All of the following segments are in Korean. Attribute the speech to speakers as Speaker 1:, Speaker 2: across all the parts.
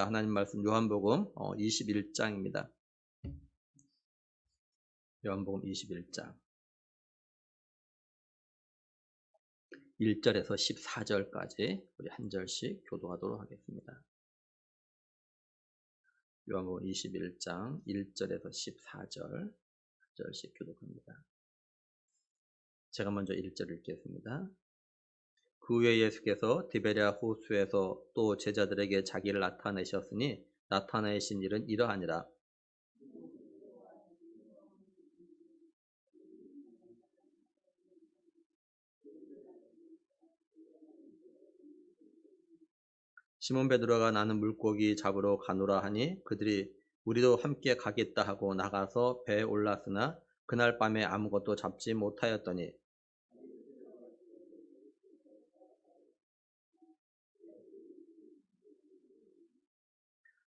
Speaker 1: 하나님 말씀 요한복음 21장입니다. 요한복음 21장 1절에서 14절까지 우리 한 절씩 교도하도록 하겠습니다. 요한복음 21장 1절에서 14절 한 절씩 교독합니다. 제가 먼저 1절 읽겠습니다. 그 후에 예수께서 디베랴 호수에서 또 제자들에게 자기를 나타내셨으니 나타내신 일은 이러하니라. 시몬 베드로가 나는 물고기 잡으러 가노라 하니 그들이 우리도 함께 가겠다 하고 나가서 배에 올랐으나 그날 밤에 아무것도 잡지 못하였더니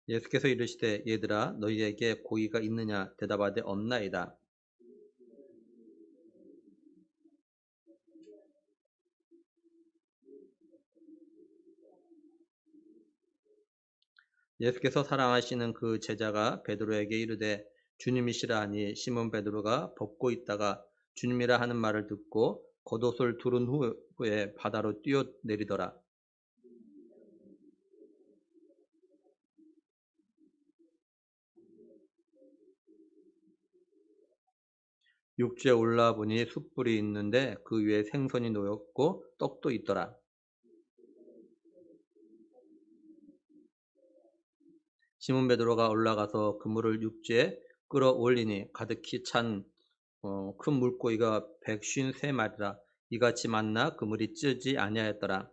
Speaker 1: 예수께서 이르시되 얘들아 너희에게 고기가 있느냐 대답하되 없나이다. 예수께서 사랑하시는 그 제자가 베드로에게 이르되 주님이시라 하니 시몬 베드로가 벗고 있다가 주님이라 하는 말을 듣고 겉옷을 두른 후에 바다로 뛰어내리더라. 육지에 올라보니 숯불이 있는데 그 위에 생선이 놓였고 떡도 있더라. 시몬 베드로가 올라가서 그물을 육지에 끌어올리니 가득히 찬 큰 물고기가 153마리라. 이같이 만나 그물이 찌지 아니하였더라.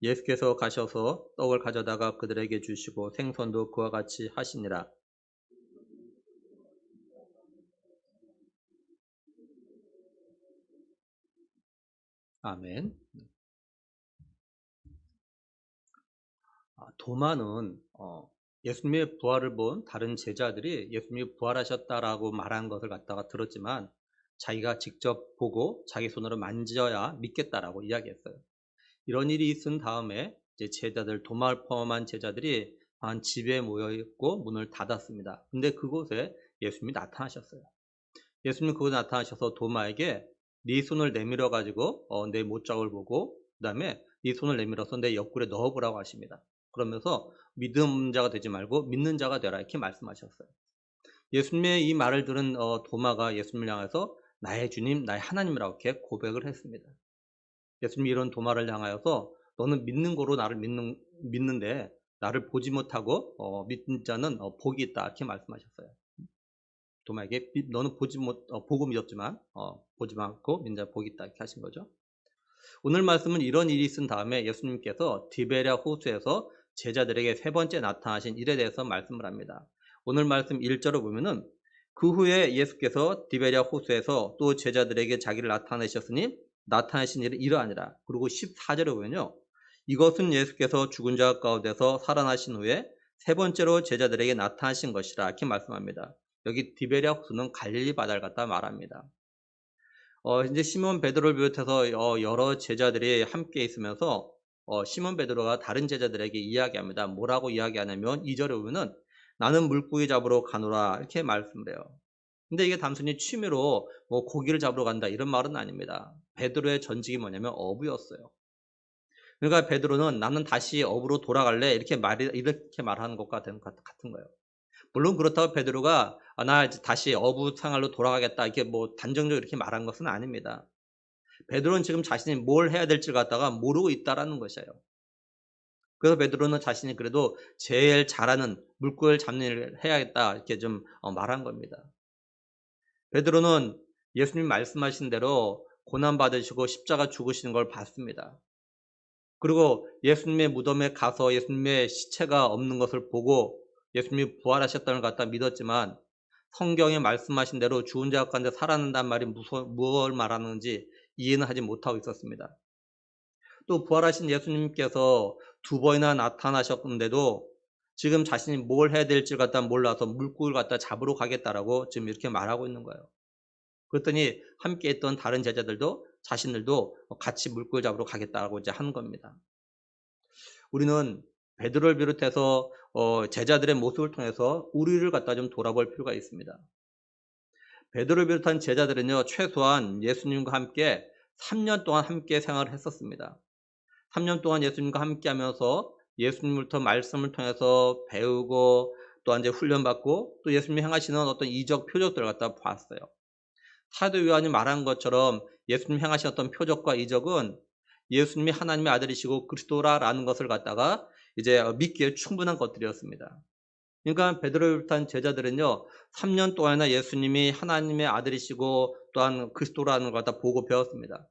Speaker 1: 예수께서 가셔서 떡을 가져다가 그들에게 주시고 생선도 그와 같이 하시니라. 아멘. 도마는 예수님의 부활을 본 다른 제자들이 예수님이 부활하셨다라고 말한 것을 갖다가 들었지만 자기가 직접 보고 자기 손으로 만져야 믿겠다라고 이야기했어요. 이런 일이 있은 다음에 이제 제자들, 도마를 포함한 제자들이 한 집에 모여 있고 문을 닫았습니다. 근데 그곳에 예수님이 나타나셨어요. 예수님 그곳에 나타나셔서 도마에게 네 손을 내밀어 가지고 내 못자국을 보고 그다음에 네 손을 내밀어서 내 옆구리에 넣어보라고 하십니다. 그러면서 믿는 자가 되지 말고 믿는 자가 되라 이렇게 말씀하셨어요. 예수님의 이 말을 들은 도마가 예수님을 향해서 나의 주님, 나의 하나님이라고 이렇게 고백을 했습니다. 예수님이 이런 도마를 향하여서 너는 믿는 거로 나를 믿는데 나를 보지 못하고 믿는 자는 복이 있다 이렇게 말씀하셨어요. 도마에게 너는 보고 믿었지만 보지 않고 믿는 자 복이 있다 이렇게 하신 거죠. 오늘 말씀은 이런 일이 있은 다음에 예수님께서 디베랴 호수에서 제자들에게 세 번째 나타나신 일에 대해서 말씀을 합니다. 오늘 말씀 1절을 보면은 그 후에 예수께서 디베랴 호수에서 또 제자들에게 자기를 나타내셨으니 나타내신 일은 이러하니라. 그리고 14절에 보면요. 이것은 예수께서 죽은 자 가운데서 살아나신 후에 세 번째로 제자들에게 나타나신 것이라 이렇게 말씀합니다. 여기 디베랴 호수는 갈릴리 바다를 갖다 말합니다. 이제 시몬 베드로를 비롯해서 여러 제자들이 함께 있으면서 시몬 베드로가 다른 제자들에게 이야기합니다. 뭐라고 이야기하냐면 2절에 보면은 나는 물고기 잡으러 가노라 이렇게 말씀을 해요. 근데 이게 단순히 취미로 뭐 고기를 잡으러 간다 이런 말은 아닙니다. 베드로의 전직이 뭐냐면 어부였어요. 그러니까 베드로는 나는 다시 어부로 돌아갈래 이렇게 말하는 것과 같은 거예요. 물론 그렇다고 베드로가 나 다시 어부 생활로 돌아가겠다 이렇게 뭐 단정적으로 이렇게 말한 것은 아닙니다. 베드로는 지금 자신이 뭘 해야 될지 갖다가 모르고 있다라는 것이에요. 그래서 베드로는 자신이 그래도 제일 잘하는 물고기를 잡는 일을 해야겠다 이렇게 좀 말한 겁니다. 베드로는 예수님 말씀하신 대로 고난 받으시고 십자가 죽으시는 걸 봤습니다. 그리고 예수님의 무덤에 가서 예수님의 시체가 없는 것을 보고 예수님이 부활하셨다는 걸 갖다 믿었지만 성경에 말씀하신 대로 죽은 자 가운데 살아난다는 말이 무엇을 말하는지 이해는 하지 못하고 있었습니다. 또 부활하신 예수님께서 두 번이나 나타나셨는데도 지금 자신이 뭘 해야 될지 갖다 몰라서 물고기를 갖다 잡으러 가겠다라고 지금 이렇게 말하고 있는 거예요. 그랬더니 함께 있던 다른 제자들도 자신들도 같이 물고기 잡으러 가겠다고 이제 하는 겁니다. 우리는 베드로를 비롯해서 제자들의 모습을 통해서 우리를 갖다 좀 돌아볼 필요가 있습니다. 베드로를 비롯한 제자들은요, 최소한 예수님과 함께 3년 동안 함께 생활을 했었습니다. 3년 동안 예수님과 함께 하면서 예수님부터 말씀을 통해서 배우고 또한 이제 훈련받고 또 예수님이 행하시는 어떤 이적 표적들을 갖다 봤어요. 사도 요한이 말한 것처럼 예수님 행하신 어떤 표적과 이적은 예수님이 하나님의 아들이시고 그리스도라라는 것을 갖다가 이제 믿기에 충분한 것들이었습니다. 그러니까 베드로를 비롯한 제자들은요, 3년 동안이나 예수님이 하나님의 아들이시고 또한 그리스도라는 걸 갖다 보고 배웠습니다.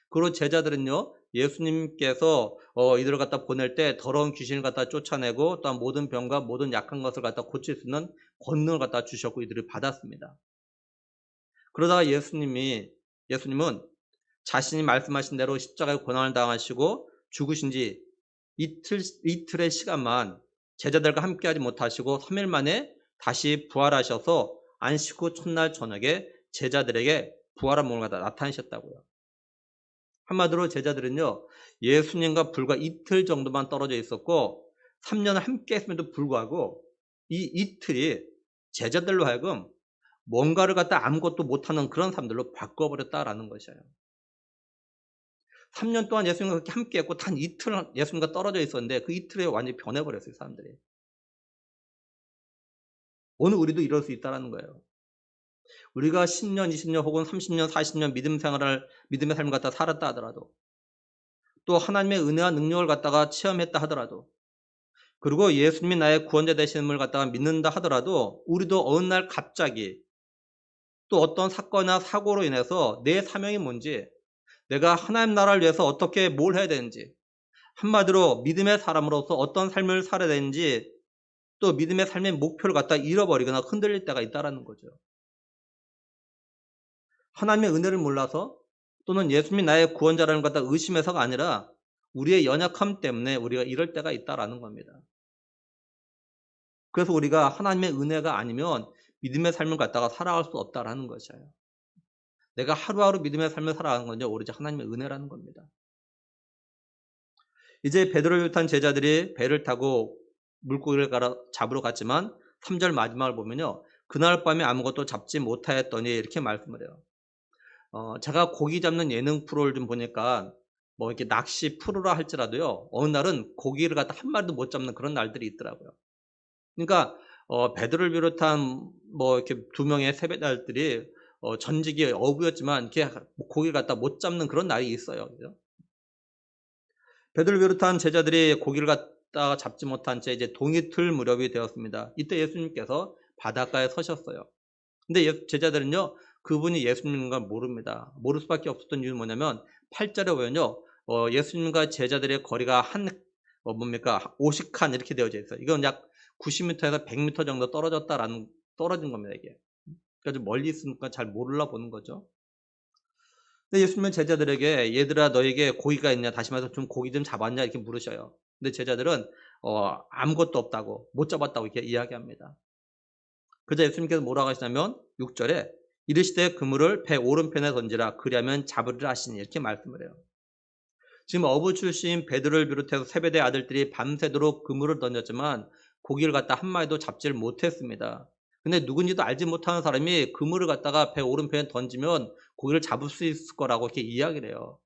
Speaker 1: 그리고 제자들은요, 예수님께서 이들을 갖다 보낼 때 더러운 귀신을 갖다 쫓아내고 또한 모든 병과 모든 약한 것을 갖다 고칠 수 있는 권능을 갖다 주셨고 이들을 받았습니다. 그러다가 예수님은 자신이 말씀하신 대로 십자가의 고난을 당하시고 죽으신 지 이틀의 시간만 제자들과 함께하지 못하시고 3일 만에 다시 부활하셔서 안식 후 첫날 저녁에 제자들에게 부활한 몸을 갖다 나타내셨다고요. 한마디로 제자들은요, 예수님과 불과 이틀 정도만 떨어져 있었고 3년을 함께 했음에도 불구하고 이 이틀이 제자들로 하여금 뭔가를 갖다 아무것도 못하는 그런 사람들로 바꿔버렸다라는 것이에요. 3년 동안 예수님과 그렇게 함께 했고 단 이틀 예수님과 떨어져 있었는데 그 이틀에 완전히 변해버렸어요, 사람들이. 오늘 우리도 이럴 수 있다는 거예요. 우리가 10년, 20년 혹은 30년, 40년 믿음의 삶을 갖다 살았다 하더라도 또 하나님의 은혜와 능력을 갖다가 체험했다 하더라도 그리고 예수님이 나의 구원자 되심을 갖다가 믿는다 하더라도 우리도 어느 날 갑자기 또 어떤 사건이나 사고로 인해서 내 사명이 뭔지 내가 하나님 나라를 위해서 어떻게 뭘 해야 되는지 한마디로 믿음의 사람으로서 어떤 삶을 살아야 되는지 또 믿음의 삶의 목표를 갖다 잃어버리거나 흔들릴 때가 있다는 거죠. 하나님의 은혜를 몰라서 또는 예수님이 나의 구원자라는 걸 갖다 의심해서가 아니라 우리의 연약함 때문에 우리가 이럴 때가 있다라는 겁니다. 그래서 우리가 하나님의 은혜가 아니면 믿음의 삶을 갖다가 살아갈 수 없다라는 것이에요. 내가 하루하루 믿음의 삶을 살아가는 건요, 오로지 하나님의 은혜라는 겁니다. 이제 베드로를 비롯한 제자들이 배를 타고 물고기를 잡으러 갔지만 3절 마지막을 보면요, 그날 밤에 아무것도 잡지 못하였더니 이렇게 말씀을 해요. 제가 고기 잡는 예능 프로를 좀 보니까 뭐 이렇게 낚시 프로라 할지라도요, 어느 날은 고기를 갖다 한 마리도 못 잡는 그런 날들이 있더라고요. 그러니까 베드로를 비롯한 뭐 이렇게 두 명의 세배자들이 전직이 어부였지만 이렇게 고기를 갖다 못 잡는 그런 날이 있어요. 그죠? 베드로를 비롯한 제자들이 고기를 갖다가 잡지 못한 채 이제 동이 틀 무렵이 되었습니다. 이때 예수님께서 바닷가에 서셨어요. 근데 제자들은요, 그분이 예수님인 걸 모릅니다. 모를 수밖에 없었던 이유는 뭐냐면 8절에 보면요, 예수님과 제자들의 거리가 50칸 이렇게 되어져 있어요. 이건 약 90m에서 100m 정도 떨어진 겁니다, 이게. 그러니까 좀 멀리 있으니까 잘 몰라 보는 거죠. 근데 예수님은 제자들에게 얘들아 너에게 고기가 있냐, 다시 말해서 좀 고기 좀 잡았냐 이렇게 물으셔요. 근데 제자들은 아무것도 없다고, 못 잡았다고 이렇게 이야기합니다. 그러자 예수님께서 뭐라고 하시냐면 6절에 이르시되 그물을 배 오른편에 던지라 그리하면 잡으리라 하시니 이렇게 말씀을 해요. 지금 어부 출신 베드로를 비롯해서 세베대 아들들이 밤새도록 그물을 던졌지만 고기를 갖다 한 마리도 잡지를 못했습니다. 근데 누군지도 알지 못하는 사람이 그물을 갖다가 배 오른편에 던지면 고기를 잡을 수 있을 거라고 이렇게 이야기를 해요.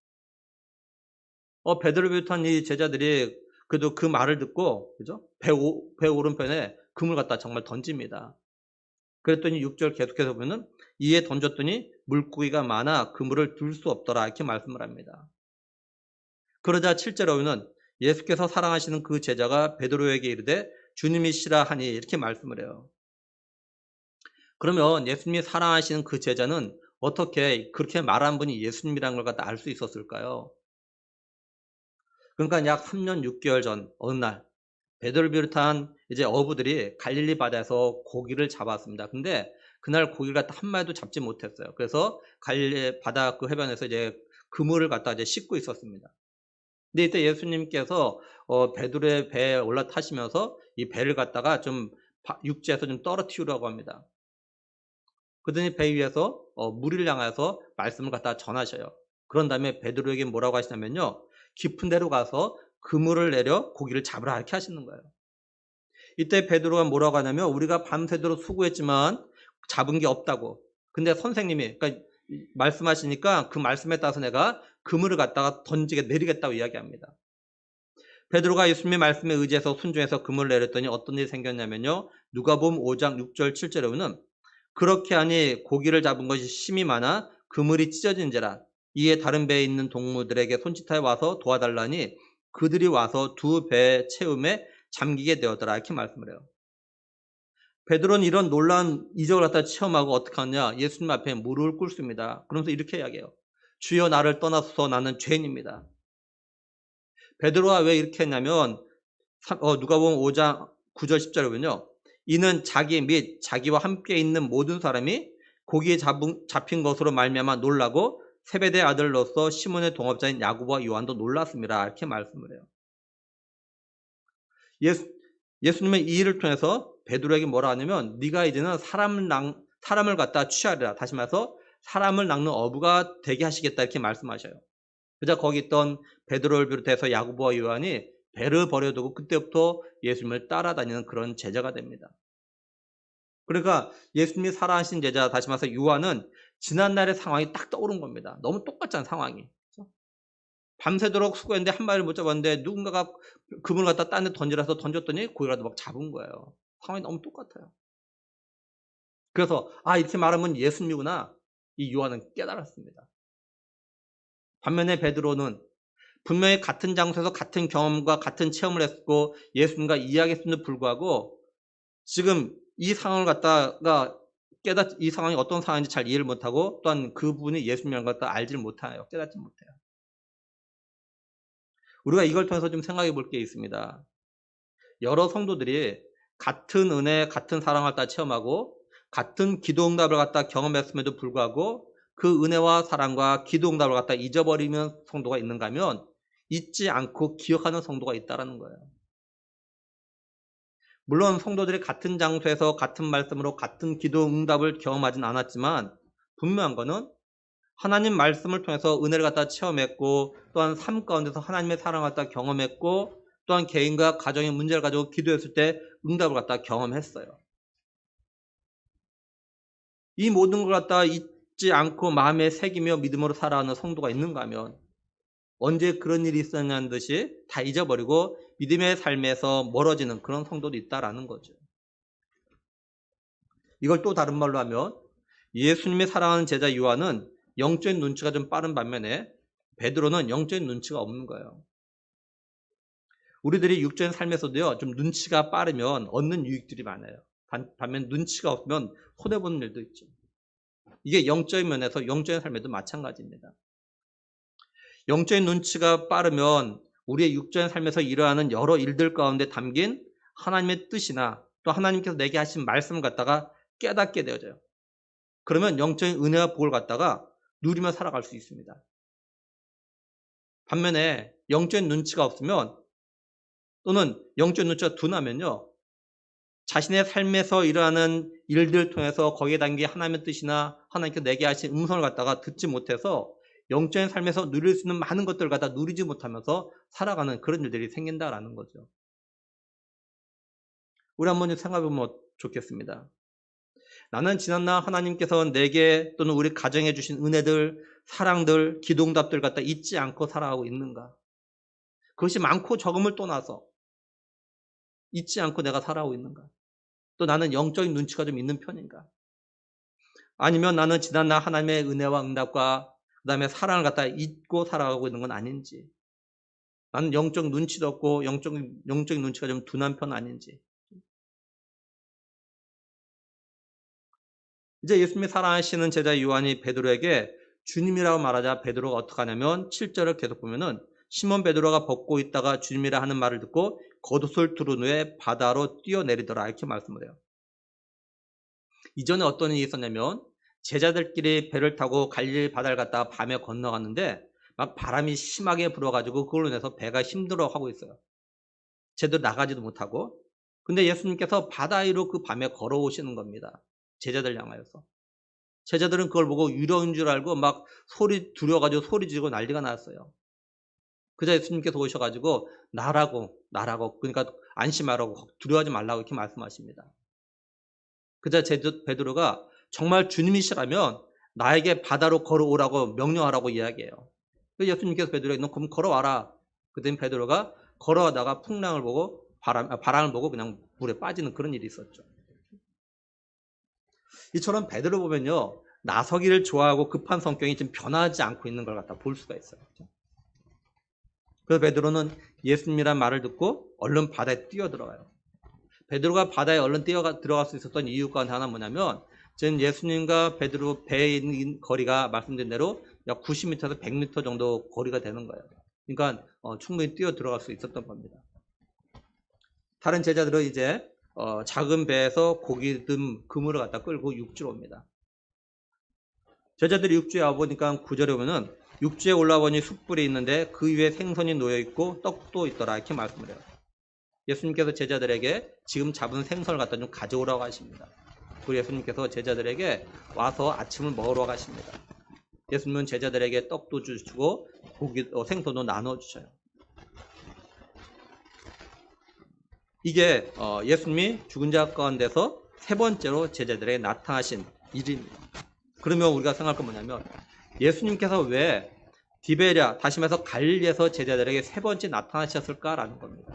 Speaker 1: 베드로를 비롯한 이 제자들이 그래도 그 말을 듣고, 그죠? 배 오른편에 그물 갖다 정말 던집니다. 그랬더니 6절 계속해서 보면은 이에 던졌더니 물고기가 많아 그물을 둘 수 없더라 이렇게 말씀을 합니다. 그러자 7절에 보면은 예수께서 사랑하시는 그 제자가 베드로에게 이르되 주님이시라 하니 이렇게 말씀을 해요. 그러면 예수님이 사랑하시는 그 제자는 어떻게 그렇게 말한 분이 예수님이라는 걸 갖다 알 수 있었을까요? 그러니까 약 3년 6개월 전 어느 날 베드로를 비롯한 이제 어부들이 갈릴리 바다에서 고기를 잡았습니다. 근데 그날 고기를 갖다 한 마리도 잡지 못했어요. 그래서 갈릴리 바다 그 해변에서 이제 그물을 갖다 이제 싣고 있었습니다. 근데 이때 예수님께서 베드로의 배에 올라타시면서 이 배를 갖다가 좀 육지에서 좀 떨어뜨리려고 합니다. 그러더니 배 위에서 무리를 향해서 말씀을 갖다 전하셔요. 그런 다음에 베드로에게 뭐라고 하시냐면요. 깊은 데로 가서 그물을 내려 고기를 잡으라 이렇게 하시는 거예요. 이때 베드로가 뭐라고 하냐면 우리가 밤새도록 수고했지만 잡은 게 없다고. 근데 선생님이 그러니까 말씀하시니까 그 말씀에 따라서 내가 그물을 갖다가 던지게 내리겠다고 이야기합니다. 베드로가 예수님의 말씀에 의지해서 순종해서 그물을 내렸더니 어떤 일이 생겼냐면요. 누가복음 5장 6절 7절에 보면 그렇게 하니 고기를 잡은 것이 심이 많아 그물이 찢어진지라 이에 다른 배에 있는 동무들에게 손짓하여 와서 도와달라니 그들이 와서 두 배 채움에 잠기게 되었더라 이렇게 말씀을 해요. 베드로는 이런 놀라운 이적을 갖다 체험하고 어떻게 하느냐 예수님 앞에 무릎을 꿇습니다. 그러면서 이렇게 이야기해요. 주여 나를 떠나소서 나는 죄인입니다. 베드로가 왜 이렇게 했냐면 누가복음 5장 9절 10절에 보면요. 이는 자기 및 자기와 함께 있는 모든 사람이 고기에 잡힌 것으로 말미암아 놀라고 세베대의 아들로서 시몬의 동업자인 야고보와 요한도 놀랐습니다. 이렇게 말씀을 해요. 예수님은 이 일을 통해서 베드로에게 뭐라 하냐면 네가 이제는 사람을 갖다 취하리라. 다시 말해서 사람을 낚는 어부가 되게 하시겠다 이렇게 말씀하셔요. 그자 거기 있던 베드로를 비롯해서 야고보와 요한이 배를 버려두고 그때부터 예수님을 따라다니는 그런 제자가 됩니다. 그러니까 예수님이 살아하신 제자 다시 말해서 요한은 지난날의 상황이 딱 떠오른 겁니다. 너무 똑같잖아요 상황이. 밤새도록 수고했는데 한 마리를 못 잡았는데 누군가가 그물을 갖다 딴 데 던지라서 던졌더니 고기라도 막 잡은 거예요. 상황이 너무 똑같아요. 그래서 이렇게 말하면 예수님이구나. 이 요한은 깨달았습니다. 반면에 베드로는 분명히 같은 장소에서 같은 경험과 같은 체험을 했고 예수님과 이야기했음에도 불구하고 지금 이 상황을 갖다가 이 상황이 어떤 상황인지 잘 이해를 못하고 또한 그분이 예수님이라는 걸 갖다 알지를 못해요. 깨닫지 못해요. 우리가 이걸 통해서 좀 생각해 볼 게 있습니다. 여러 성도들이 같은 은혜, 같은 사랑을 갖다 체험하고 같은 기도응답을 갖다 경험했음에도 불구하고 그 은혜와 사랑과 기도응답을 갖다 잊어버리는 성도가 있는가 하면 잊지 않고 기억하는 성도가 있다는 거예요. 물론 성도들이 같은 장소에서 같은 말씀으로 같은 기도응답을 경험하진 않았지만 분명한 거는 하나님 말씀을 통해서 은혜를 갖다 체험했고 또한 삶 가운데서 하나님의 사랑을 갖다 경험했고 또한 개인과 가정의 문제를 가지고 기도했을 때 응답을 갖다 경험했어요. 이 모든 걸 갖다 잊지 않고 마음에 새기며 믿음으로 살아가는 성도가 있는가 하면 언제 그런 일이 있었냐는 듯이 다 잊어버리고 믿음의 삶에서 멀어지는 그런 성도도 있다라는 거죠. 이걸 또 다른 말로 하면 예수님의 사랑하는 제자 요한은 영적인 눈치가 좀 빠른 반면에 베드로는 영적인 눈치가 없는 거예요. 우리들이 육적인 삶에서도요, 좀 눈치가 빠르면 얻는 유익들이 많아요. 반면 눈치가 없으면 손해보는 일도 있죠. 이게 영적인 면에서 영적인 삶에도 마찬가지입니다. 영적인 눈치가 빠르면 우리의 육적인 삶에서 일어나는 여러 일들 가운데 담긴 하나님의 뜻이나 또 하나님께서 내게 하신 말씀을 갖다가 깨닫게 되어져요. 그러면 영적인 은혜와 복을 갖다가 누리며 살아갈 수 있습니다. 반면에 영적인 눈치가 없으면 또는 영적인 눈치가 둔하면요. 자신의 삶에서 일어나는 일들을 통해서 거기에 담긴 하나님의 뜻이나 하나님께서 내게 하신 음성을 갖다가 듣지 못해서 영적인 삶에서 누릴 수 있는 많은 것들을 갖다 누리지 못하면서 살아가는 그런 일들이 생긴다라는 거죠. 우리 한번 생각해보면 좋겠습니다. 나는 지난날 하나님께서 내게 또는 우리 가정에 주신 은혜들, 사랑들, 기도응답들 갖다 잊지 않고 살아가고 있는가? 그것이 많고 적음을 떠나서 잊지 않고 내가 살아가고 있는가? 또 나는 영적인 눈치가 좀 있는 편인가? 아니면 나는 지난날 하나님의 은혜와 응답과 그 다음에 사랑을 갖다 잊고 살아가고 있는 건 아닌지. 나는 영적 눈치도 없고 영적인 눈치가 좀 둔한 편 아닌지. 이제 예수님이 사랑하시는 제자 요한이 베드로에게 주님이라고 말하자 베드로가 어떻게 하냐면 7절을 계속 보면은 시몬 베드로가 벗고 있다가 주님이라 하는 말을 듣고 겉옷을 두른 후에 바다로 뛰어내리더라 이렇게 말씀을 해요. 이전에 어떤 일이 있었냐면 제자들끼리 배를 타고 갈릴리 바다를 갔다가 밤에 건너갔는데 막 바람이 심하게 불어가지고 그걸로 인해서 배가 힘들어하고 있어요. 제대로 나가지도 못하고. 근데 예수님께서 바다 위로 그 밤에 걸어오시는 겁니다. 제자들 향하여서. 제자들은 그걸 보고 유령인 줄 알고 막 두려워가지고 소리 지르고 난리가 났어요. 그자 예수님께서 오셔가지고 나라고 그러니까 안심하라고 두려워하지 말라고 이렇게 말씀하십니다. 그자 베드로가 정말 주님이시라면 나에게 바다로 걸어오라고 명령하라고 이야기해요. 예수님께서 베드로에게 너 그럼 걸어와라. 그랬더니 베드로가 걸어가다가 풍랑을 보고 바람을 보고 그냥 물에 빠지는 그런 일이 있었죠. 이처럼 베드로 보면요, 나서기를 좋아하고 급한 성격이 지금 변하지 않고 있는 걸 갖다 볼 수가 있어요. 그래서 베드로는 예수님이란 말을 듣고 얼른 바다에 뛰어들어가요. 베드로가 바다에 얼른 들어갈 수 있었던 이유 가운데 하나 뭐냐면 지금 예수님과 베드로 배에 있는 거리가 말씀드린 대로 약 90m에서 100m 정도 거리가 되는 거예요. 그러니까 충분히 뛰어 들어갈 수 있었던 겁니다. 다른 제자들은 이제 작은 배에서 고기 든 그물을 갖다 끌고 육지로 옵니다. 제자들이 육지에 와보니까 9절에 보면은 육지에 올라보니 숯불이 있는데 그 위에 생선이 놓여있고 떡도 있더라 이렇게 말씀을 해요. 예수님께서 제자들에게 지금 잡은 생선을 갖다 좀 가져오라고 하십니다. 그리고 예수님께서 제자들에게 와서 아침을 먹으러 가십니다. 예수님은 제자들에게 떡도 주시고 생선도 나눠주셔요. 이게 예수님이 죽은 자 가운데서 세 번째로 제자들에게 나타나신 일입니다. 그러면 우리가 생각할 건 뭐냐면 예수님께서 왜 디베랴 다시 말해서 갈릴리에서 제자들에게 세 번째 나타나셨을까라는 겁니다.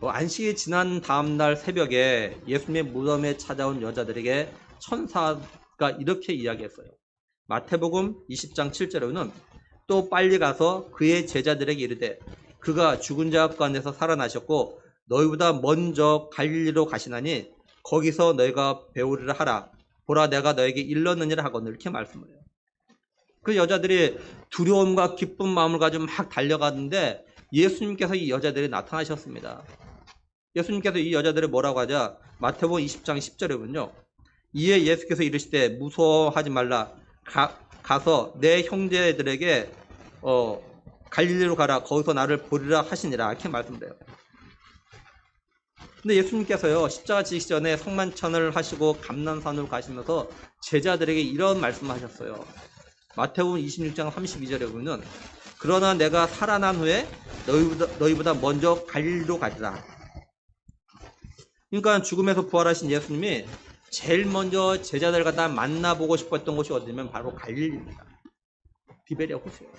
Speaker 1: 안식이 지난 다음날 새벽에 예수님의 무덤에 찾아온 여자들에게 천사가 이렇게 이야기했어요. 마태복음 20장 7절에는 또 빨리 가서 그의 제자들에게 이르되 그가 죽은 자 가운데서 살아나셨고 너희보다 먼저 갈릴리로 가시나니 거기서 너희가 배우리라 하라. 보라 내가 너에게 일렀느니라 하거늘 이렇게 말씀을 해요. 그 여자들이 두려움과 기쁜 마음을 가지고 막 달려가는데 예수님께서 이 여자들이 나타나셨습니다. 예수님께서 이 여자들을 뭐라고 하자 마태복음 20장 10절에 보면요. 이에 예수께서 이르시되 무서워하지 말라. 가서 내 형제들에게 갈릴리로 가라. 거기서 나를 보리라 하시니라. 이렇게 말씀드려요. 근데 예수님께서요. 십자가 지시기 전에 성만찬을 하시고 감난산으로 가시면서 제자들에게 이런 말씀을 하셨어요. 마태복음 26장 32절에 보면 그러나 내가 살아난 후에 너희보다 먼저 갈릴리로 가리라. 그러니까 죽음에서 부활하신 예수님이 제일 먼저 제자들 갖다 만나보고 싶었던 곳이 어디냐면 바로 갈릴리입니다. 디베랴 호수예요.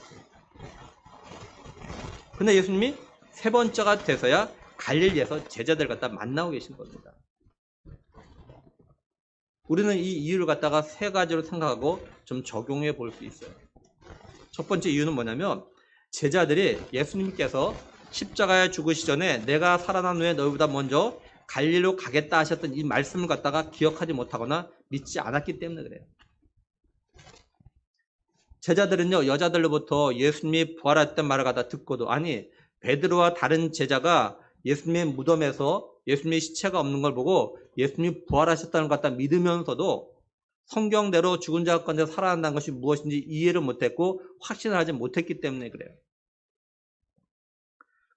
Speaker 1: 근데 예수님이 세 번째가 돼서야 갈릴리에서 제자들 갖다 만나고 계신 겁니다. 우리는 이 이유를 갖다가 세 가지로 생각하고 좀 적용해 볼 수 있어요. 첫 번째 이유는 뭐냐면 제자들이 예수님께서 십자가에 죽으시 전에 내가 살아난 후에 너희보다 먼저 갈릴리로 가겠다 하셨던 이 말씀을 갖다가 기억하지 못하거나 믿지 않았기 때문에 그래요. 제자들은요, 여자들로부터 예수님이 부활했던 말을 갖다 듣고도, 아니, 베드로와 다른 제자가 예수님의 무덤에서 예수님의 시체가 없는 걸 보고 예수님이 부활하셨다는 것 갖다 믿으면서도 성경대로 죽은 자 가운데 살아난다는 것이 무엇인지 이해를 못했고 확신을 하지 못했기 때문에 그래요.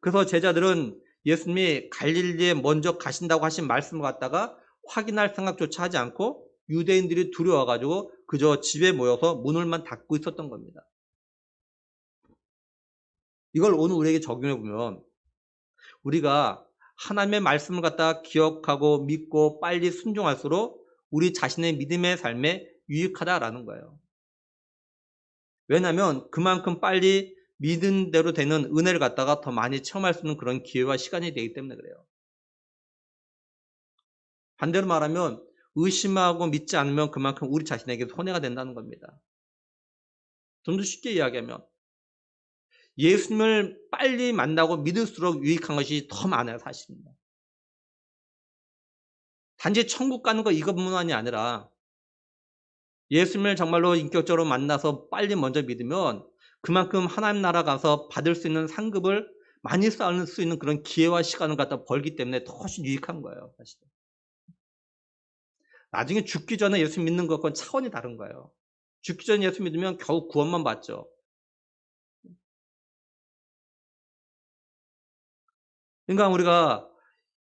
Speaker 1: 그래서 제자들은 예수님이 갈릴리에 먼저 가신다고 하신 말씀을 갖다가 확인할 생각조차 하지 않고 유대인들이 두려워가지고 그저 집에 모여서 문을만 닫고 있었던 겁니다. 이걸 오늘 우리에게 적용해 보면 우리가 하나님의 말씀을 갖다가 기억하고 믿고 빨리 순종할수록 우리 자신의 믿음의 삶에 유익하다라는 거예요. 왜냐하면 그만큼 빨리 믿은 대로 되는 은혜를 갖다가 더 많이 체험할 수 있는 그런 기회와 시간이 되기 때문에 그래요. 반대로 말하면 의심하고 믿지 않으면 그만큼 우리 자신에게 손해가 된다는 겁니다. 좀 더 쉽게 이야기하면 예수님을 빨리 만나고 믿을수록 유익한 것이 더 많아요, 사실입니다. 단지 천국 가는 거 이것뿐만이 아니라 예수님을 정말로 인격적으로 만나서 빨리 먼저 믿으면 그만큼 하나님 나라 가서 받을 수 있는 상급을 많이 쌓을 수 있는 그런 기회와 시간을 갖다 벌기 때문에 더 훨씬 유익한 거예요, 사실. 나중에 죽기 전에 예수 믿는 것과는 차원이 다른 거예요. 죽기 전에 예수 믿으면 겨우 구원만 받죠. 그러니까 우리가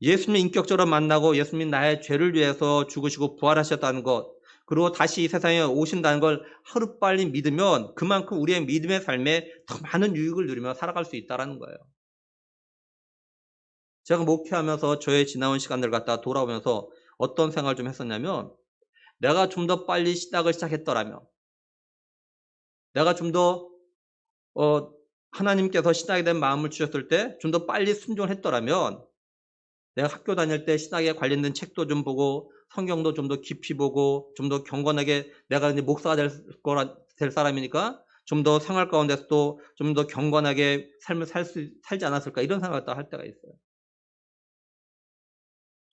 Speaker 1: 예수님 인격적으로 만나고 예수님 나의 죄를 위해서 죽으시고 부활하셨다는 것, 그리고 다시 이 세상에 오신다는 걸 하루빨리 믿으면 그만큼 우리의 믿음의 삶에 더 많은 유익을 누리며 살아갈 수 있다는 거예요. 제가 목회하면서 저의 지나온 시간들 갖다 돌아오면서 어떤 생각을 좀 했었냐면, 내가 좀 더 빨리 신학을 시작했더라면, 내가 좀 더 하나님께서 신학에 대한 마음을 주셨을 때 좀 더 빨리 순종을 했더라면, 내가 학교 다닐 때 신학에 관련된 책도 좀 보고 성경도 좀 더 깊이 보고 좀 더 경건하게, 내가 이제 목사가 될 사람이니까 좀 더 생활 가운데서도 좀 더 경건하게 삶을 살지 않았을까, 이런 생각을 할 때가 있어요.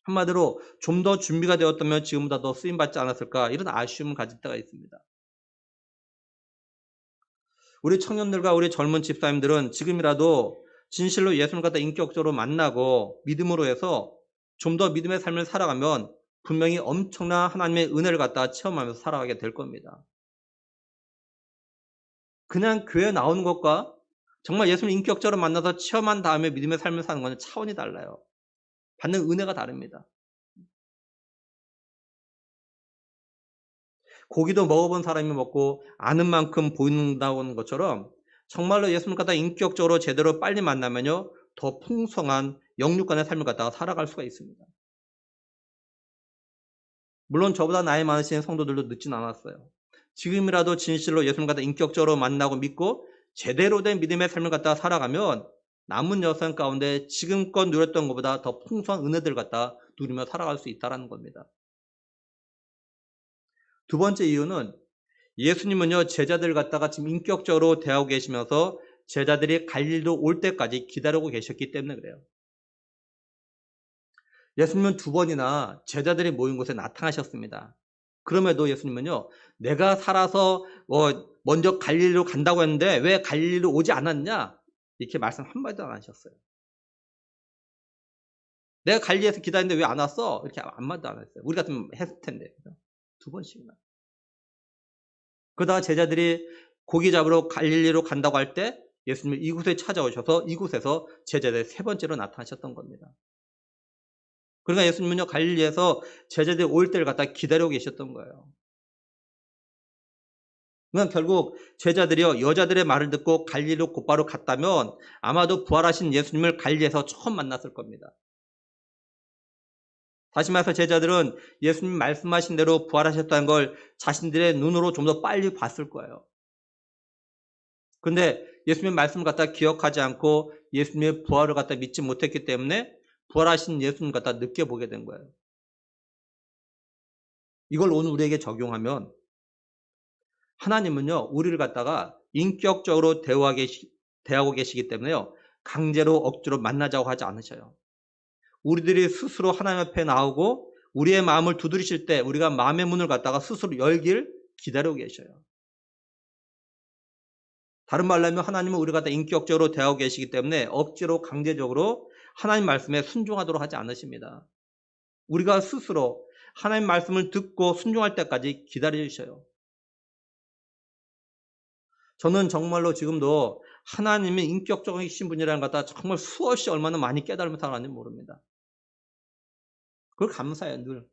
Speaker 1: 한마디로 좀 더 준비가 되었다면 지금보다 더 쓰임 받지 않았을까, 이런 아쉬움을 가질 때가 있습니다. 우리 청년들과 우리 젊은 집사님들은 지금이라도 진실로 예수님을 갖다 인격적으로 만나고 믿음으로 해서 좀 더 믿음의 삶을 살아가면 분명히 엄청난 하나님의 은혜를 갖다 체험하면서 살아가게 될 겁니다. 그냥 교회 나오는 것과 정말 예수님 인격적으로 만나서 체험한 다음에 믿음의 삶을 사는 것은 차원이 달라요. 받는 은혜가 다릅니다. 고기도 먹어본 사람이 먹고 아는 만큼 보인다는 것처럼 정말로 예수님 갖다 인격적으로 제대로 빨리 만나면요, 더 풍성한 영육간의 삶을 갖다가 살아갈 수가 있습니다. 물론 저보다 나이 많으신 성도들도 늦진 않았어요. 지금이라도 진실로 예수님 갖다 인격적으로 만나고 믿고 제대로 된 믿음의 삶을 갖다가 살아가면 남은 여생 가운데 지금껏 누렸던 것보다 더 풍성한 은혜들 갖다 누리며 살아갈 수 있다는 겁니다. 두 번째 이유는, 예수님은요, 제자들 갖다가 지금 인격적으로 대하고 계시면서 제자들이 갈릴리로 올 때까지 기다리고 계셨기 때문에 그래요. 예수님은 두 번이나 제자들이 모인 곳에 나타나셨습니다. 그럼에도 예수님은요, 내가 살아서 먼저 갈릴리로 간다고 했는데 왜 갈릴리로 오지 않았냐, 이렇게 말씀 한마디도 안 하셨어요. 내가 갈릴리에서 기다리는데 왜 안 왔어? 이렇게 한마디도 안 했어요. 우리 같으면 했을 텐데. 두 번씩이나. 그러다가 제자들이 고기 잡으러 갈릴리로 간다고 할 때 예수님은 이곳에 찾아오셔서 이곳에서 제자들의 세 번째로 나타나셨던 겁니다. 그러니까 예수님은요, 갈릴리에서 제자들이 올 때를 갖다 기다리고 계셨던 거예요. 그러니까 결국 제자들이요, 여자들의 말을 듣고 갈릴리로 곧바로 갔다면 아마도 부활하신 예수님을 갈릴리에서 처음 만났을 겁니다. 다시 말해서 제자들은 예수님 말씀하신 대로 부활하셨다는 걸 자신들의 눈으로 좀 더 빨리 봤을 거예요. 그런데 예수님의 말씀을 갖다 기억하지 않고 예수님의 부활을 갖다 믿지 못했기 때문에 부활하신 예수님 갖다 늦게 보게 된 거예요. 이걸 오늘 우리에게 적용하면, 하나님은요, 우리를 갖다가 인격적으로 대하고 계시기 때문에요, 강제로 억지로 만나자고 하지 않으셔요. 우리들이 스스로 하나님 앞에 나오고 우리의 마음을 두드리실 때 우리가 마음의 문을 갖다가 스스로 열길 기다리고 계셔요. 다른 말로 하면 하나님은 우리를 갖다 인격적으로 대하고 계시기 때문에 억지로 강제적으로 하나님 말씀에 순종하도록 하지 않으십니다. 우리가 스스로 하나님 말씀을 듣고 순종할 때까지 기다려 주셔요. 저는 정말로 지금도 하나님이 인격적이신 분이라는 것 갖다 정말 수없이 얼마나 많이 깨달으며 살아가는지 모릅니다. 그걸 감사해요, 늘.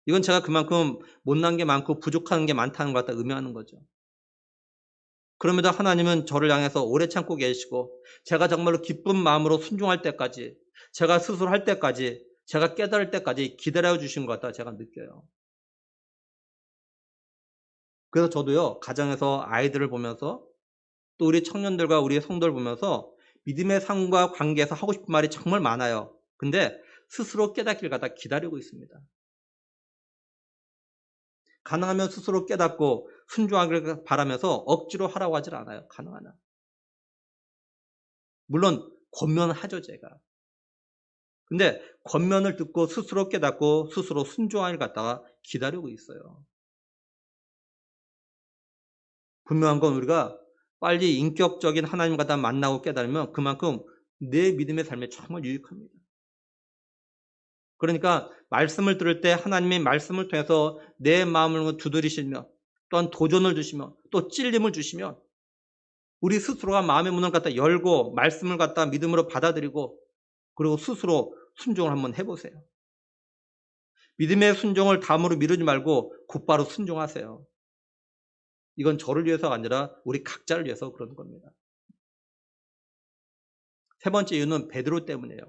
Speaker 1: 이건 제가 그만큼 못난 게 많고 부족한 게 많다는 것 갖다 의미하는 거죠. 그럼에도 하나님은 저를 향해서 오래 참고 계시고 제가 정말로 기쁜 마음으로 순종할 때까지, 제가 스스로 할 때까지, 제가 깨달을 때까지 기다려 주신 것 같다 제가 느껴요. 그래서 저도요, 가정에서 아이들을 보면서 또 우리 청년들과 우리 성도를 보면서 믿음의 삶과 관계에서 하고 싶은 말이 정말 많아요. 근데 스스로 깨닫기를 갖다 기다리고 있습니다. 가능하면 스스로 깨닫고 순종하기를 바라면서 억지로 하라고 하질 않아요. 가능하나. 물론 권면하죠, 제가. 근데 권면을 듣고 스스로 깨닫고 스스로 순종하기를 갖다가 기다리고 있어요. 분명한 건 우리가 빨리 인격적인 하나님 갖다 만나고 깨달으면 그만큼 내 믿음의 삶에 정말 유익합니다. 그러니까 말씀을 들을 때 하나님의 말씀을 통해서 내 마음을 두드리시며 또한 도전을 주시며 또 찔림을 주시면 우리 스스로가 마음의 문을 갖다 열고 말씀을 갖다 믿음으로 받아들이고 그리고 스스로 순종을 한번 해보세요. 믿음의 순종을 다음으로 미루지 말고 곧바로 순종하세요. 이건 저를 위해서가 아니라 우리 각자를 위해서 그러는 겁니다. 세 번째 이유는 베드로 때문이에요.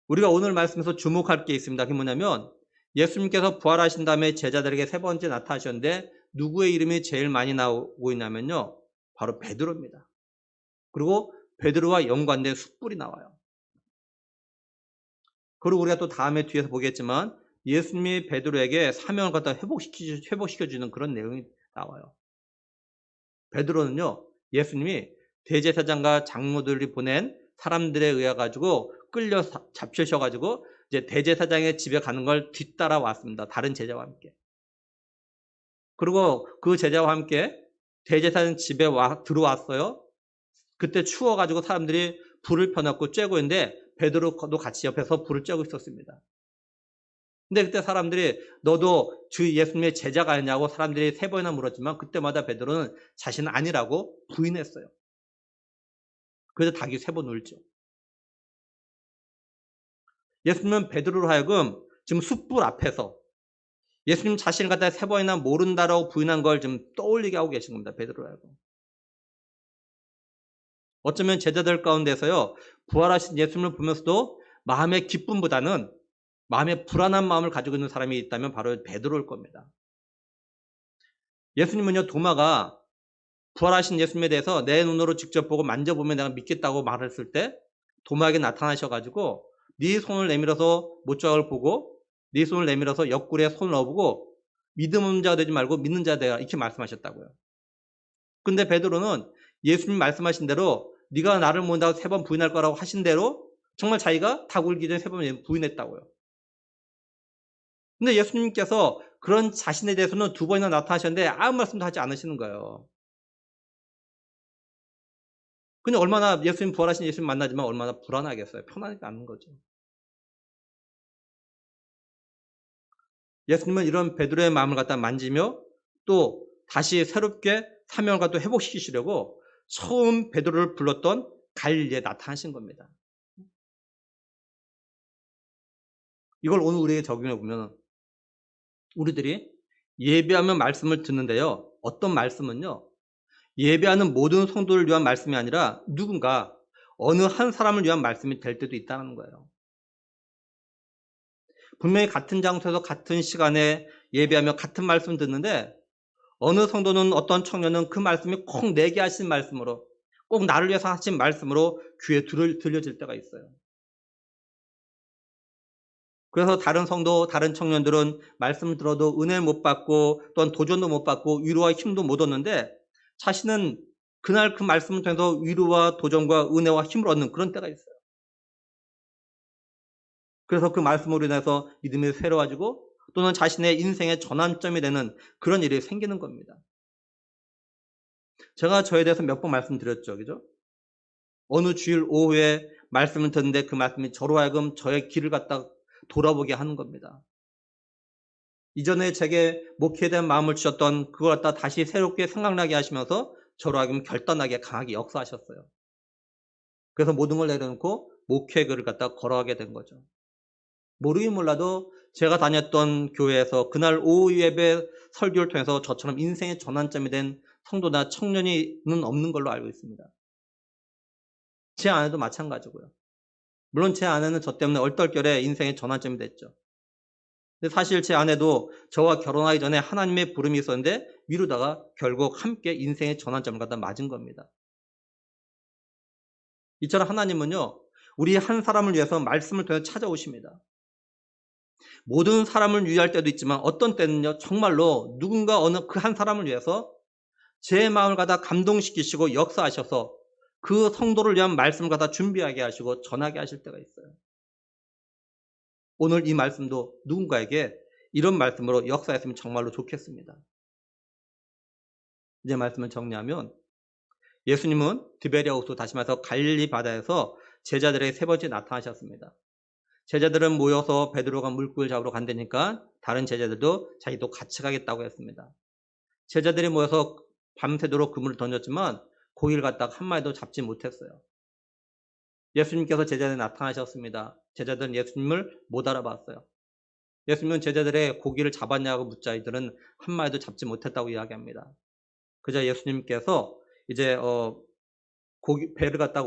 Speaker 1: 우리가 오늘 말씀에서 주목할 게 있습니다. 그게 뭐냐면 예수님께서 부활하신 다음에 제자들에게 세 번째 나타나셨는데 누구의 이름이 제일 많이 나오고 있냐면요. 바로 베드로입니다. 그리고 베드로와 연관된 숫불이 나와요. 그리고 우리가 또 다음에 뒤에서 보겠지만 예수님이 베드로에게 사명을 갖다 회복시켜주는 그런 내용이 나와요. 베드로는요. 예수님이 대제사장과 장로들이 보낸 사람들에 의해 가지고 끌려 잡히셔가지고 이제 대제사장의 집에 가는 걸 뒤따라 왔습니다. 다른 제자와 함께. 그리고 그 제자와 함께 대제사장 집에 들어왔어요. 그때 추워가지고 사람들이 불을 펴놓고 쬐고 있는데 베드로도 같이 옆에서 불을 쬐고 있었습니다. 근데 그때 사람들이 너도 주 예수님의 제자가 아니냐고 사람들이 3번이나 물었지만 그때마다 베드로는 자신은 아니라고 부인했어요. 그래서 닭이 3번 울죠. 예수님은 베드로로 하여금 지금 숯불 앞에서 예수님 자신을 갖다 3번이나 모른다라고 부인한 걸 좀 떠올리게 하고 계신 겁니다. 베드로로 하여금. 어쩌면 제자들 가운데서요. 부활하신 예수님을 보면서도 마음의 기쁨보다는 마음의 불안한 마음을 가지고 있는 사람이 있다면 바로 베드로일 겁니다. 예수님은요. 도마가 부활하신 예수님에 대해서 내 눈으로 직접 보고 만져보면 내가 믿겠다고 말했을 때 도마에게 나타나셔가지고 네 손을 내밀어서 못자국을 보고 네 손을 내밀어서 옆구리에 손을 넣어보고 믿음 없는 자가 되지 말고 믿는 자가 되라 이렇게 말씀하셨다고요. 근데 베드로는 예수님 말씀하신 대로 네가 나를 모른다고 3번 부인할 거라고 하신 대로 정말 자기가 닭 울기 전에 3번 부인했다고요. 근데 예수님께서 그런 자신에 대해서는 2번이나 나타나셨는데 아무 말씀도 하지 않으시는 거예요. 근데 얼마나 예수님 부활하신 예수님 만나지만 얼마나 불안하겠어요. 편하지 않은 거죠. 예수님은 이런 베드로의 마음을 갖다 만지며 또 다시 새롭게 사명을 갖다 회복시키시려고 처음 베드로를 불렀던 갈릴리에 나타나신 겁니다. 이걸 오늘 우리에게 적용해 보면 우리들이 예배하면 말씀을 듣는데요. 어떤 말씀은요. 예배하는 모든 성도를 위한 말씀이 아니라 누군가 어느 한 사람을 위한 말씀이 될 때도 있다는 거예요. 분명히 같은 장소에서 같은 시간에 예배하며 같은 말씀 듣는데 어느 성도는 어떤 청년은 그 말씀이 꼭 내게 하신 말씀으로 꼭 나를 위해서 하신 말씀으로 귀에 들려질 때가 있어요. 그래서 다른 성도, 다른 청년들은 말씀을 들어도 은혜 못 받고 또한 도전도 못 받고 위로와 힘도 못 얻는데 자신은 그날 그 말씀을 통해서 위로와 도전과 은혜와 힘을 얻는 그런 때가 있어요. 그래서 그 말씀으로 인해서 믿음이 새로워지고 또는 자신의 인생의 전환점이 되는 그런 일이 생기는 겁니다. 제가 저에 대해서 몇 번 말씀드렸죠. 그죠? 어느 주일 오후에 말씀을 듣는데 그 말씀이 저로 하여금 저의 길을 갖다 돌아보게 하는 겁니다. 이전에 제게 목회에 대한 마음을 주셨던 그걸 갖다 다시 새롭게 생각나게 하시면서 저로 하여금 결단하게 강하게 역사하셨어요. 그래서 모든 걸 내려놓고 목회 글을 갖다 걸어가게 된 거죠. 모르긴 몰라도 제가 다녔던 교회에서 그날 오후 예배 설교를 통해서 저처럼 인생의 전환점이 된 성도나 청년이는 없는 걸로 알고 있습니다. 제 아내도 마찬가지고요. 물론 제 아내는 저 때문에 얼떨결에 인생의 전환점이 됐죠. 근데 사실 제 아내도 저와 결혼하기 전에 하나님의 부름이 있었는데 미루다가 결국 함께 인생의 전환점을 갖다 맞은 겁니다. 이처럼 하나님은요. 우리 한 사람을 위해서 말씀을 통해 찾아오십니다. 모든 사람을 위할 때도 있지만 어떤 때는요. 정말로 누군가 어느 그 한 사람을 위해서 제 마음을 갖다 감동시키시고 역사하셔서 그 성도를 위한 말씀을 갖다 준비하게 하시고 전하게 하실 때가 있어요. 오늘 이 말씀도 누군가에게 이런 말씀으로 역사했으면 정말로 좋겠습니다. 이제 말씀을 정리하면 예수님은 디베리아 호수 다시 말해서 갈릴리 바다에서 제자들에게 3번째 나타나셨습니다. 제자들은 모여서 베드로가 물고기를 잡으러 간다니까 다른 제자들도 자기도 같이 가겠다고 했습니다. 제자들이 모여서 밤새도록 그물을 던졌지만 고기를 갖다가 한 마리도 잡지 못했어요. 예수님께서 제자들에 나타나셨습니다. 제자들은 예수님을 못 알아봤어요. 예수님은 제자들의 고기를 잡았냐고 묻자 이들은 한 마리도 잡지 못했다고 이야기합니다. 그저 예수님께서 이제 배를 갖다가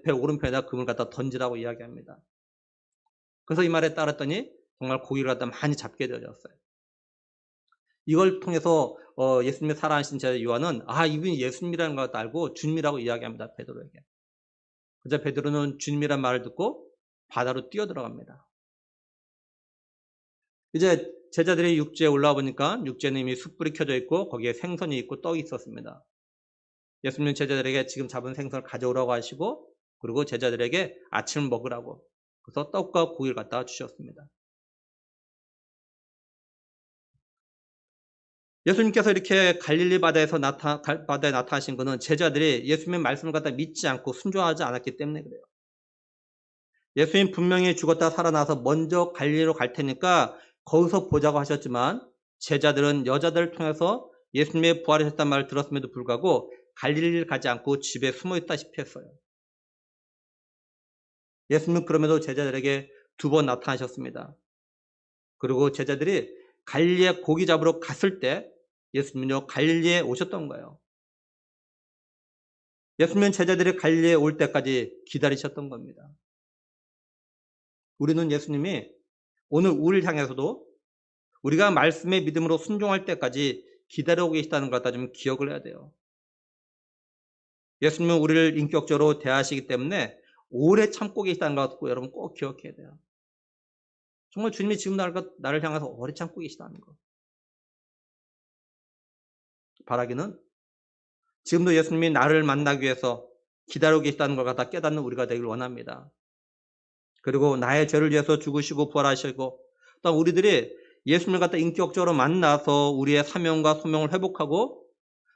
Speaker 1: 배 오른편에다 금을 갖다 던지라고 이야기합니다. 그래서 이 말에 따랐더니 정말 고기를 갖다 많이 잡게 되어졌어요. 이걸 통해서 예수님의 살아계신 제자 요한은 이분이 예수님이라는 걸 알고 주님이라고 이야기합니다. 베드로에게. 그래서 베드로는 주님이란 말을 듣고 바다로 뛰어들어갑니다. 이제 제자들이 육지에 올라와 보니까 육지에는 이미 숯불이 켜져 있고 거기에 생선이 있고 떡이 있었습니다. 예수님은 제자들에게 지금 잡은 생선을 가져오라고 하시고 그리고 제자들에게 아침을 먹으라고 그래서 떡과 고기를 갖다가 주셨습니다. 예수님께서 이렇게 갈릴리 바다에 나타나신 것은 제자들이 예수님의 말씀을 갖다 믿지 않고 순종하지 않았기 때문에 그래요. 예수님 분명히 죽었다 살아나서 먼저 갈릴리로 갈 테니까 거기서 보자고 하셨지만 제자들은 여자들을 통해서 예수님의 부활하셨다는 말을 들었음에도 불구하고 갈릴리를 가지 않고 집에 숨어 있다시피 했어요. 예수님은 그럼에도 제자들에게 2번 나타나셨습니다. 그리고 제자들이 갈릴리에 고기 잡으러 갔을 때 예수님은요 갈릴리에 오셨던 거예요. 예수님은 제자들이 갈릴리에 올 때까지 기다리셨던 겁니다. 우리는 예수님이 오늘 우리를 향해서도 우리가 말씀의 믿음으로 순종할 때까지 기다리고 계시다는 걸 갖다 좀 기억을 해야 돼요. 예수님은 우리를 인격적으로 대하시기 때문에 오래 참고 계시다는 걸 갖고 여러분 꼭 기억해야 돼요. 정말 주님이 지금 나를 향해서 오래 참고 계시다는 거. 바라기는 지금도 예수님이 나를 만나기 위해서 기다리고 계시다는 걸 갖다 깨닫는 우리가 되길 원합니다. 그리고 나의 죄를 위해서 죽으시고 부활하시고 또 우리들이 예수님을 갖다 인격적으로 만나서 우리의 사명과 소명을 회복하고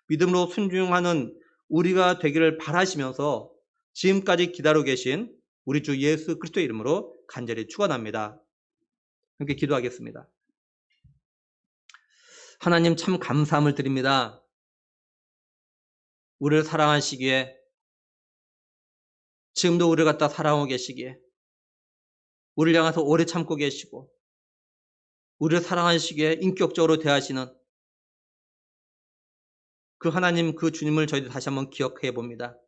Speaker 1: 믿음으로 순종하는 우리가 되기를 바라시면서 지금까지 기다리고 계신 우리 주 예수 그리스도의 이름으로 간절히 축원합니다. 함께 기도하겠습니다. 하나님 참 감사함을 드립니다. 우리를 사랑하시기에 지금도 우리를 갖다 사랑하고 계시기에 우리를 향해서 오래 참고 계시고 우리를 사랑하시기에 인격적으로 대하시는 그 하나님 그 주님을 저희들 다시 한번 기억해 봅니다.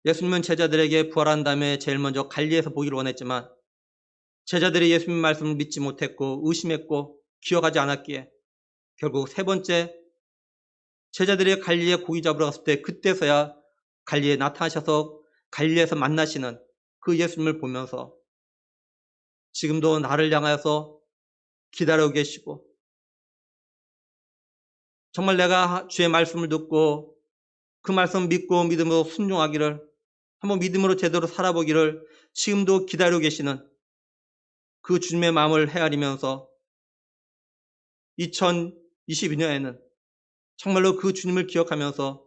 Speaker 1: 예수님은 제자들에게 부활한 다음에 제일 먼저 갈릴리에서 보기를 원했지만 제자들이 예수님 말씀을 믿지 못했고 의심했고 기억하지 않았기에 결국 3번째 제자들이 갈릴리에 고기 잡으러 갔을 때 그때서야 갈릴리에 나타나셔서 갈릴리에서 만나시는 그 예수님을 보면서 지금도 나를 향하여서 기다리고 계시고 정말 내가 주의 말씀을 듣고 그 말씀 믿고 믿음으로 순종하기를 한번 믿음으로 제대로 살아보기를 지금도 기다리고 계시는 그 주님의 마음을 헤아리면서 2022년에는 정말로 그 주님을 기억하면서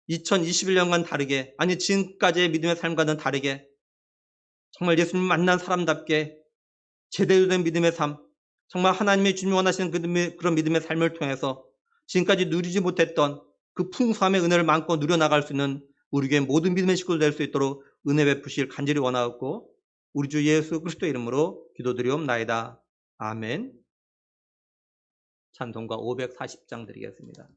Speaker 1: 2021년과는 다르게 아니 지금까지의 믿음의 삶과는 다르게 정말 예수님 만난 사람답게 제대로 된 믿음의 삶 정말 하나님의 주님이 원하시는 그런 믿음의 삶을 통해서 지금까지 누리지 못했던 그 풍성함의 은혜를 마음껏 누려나갈 수 있는 우리 교회 모든 믿음의 식구들 될 수 있도록 은혜 베푸실 간절히 원하옵고 우리 주 예수 그리스도의 이름으로 기도드리옵나이다. 아멘. 찬송가 540장 드리겠습니다.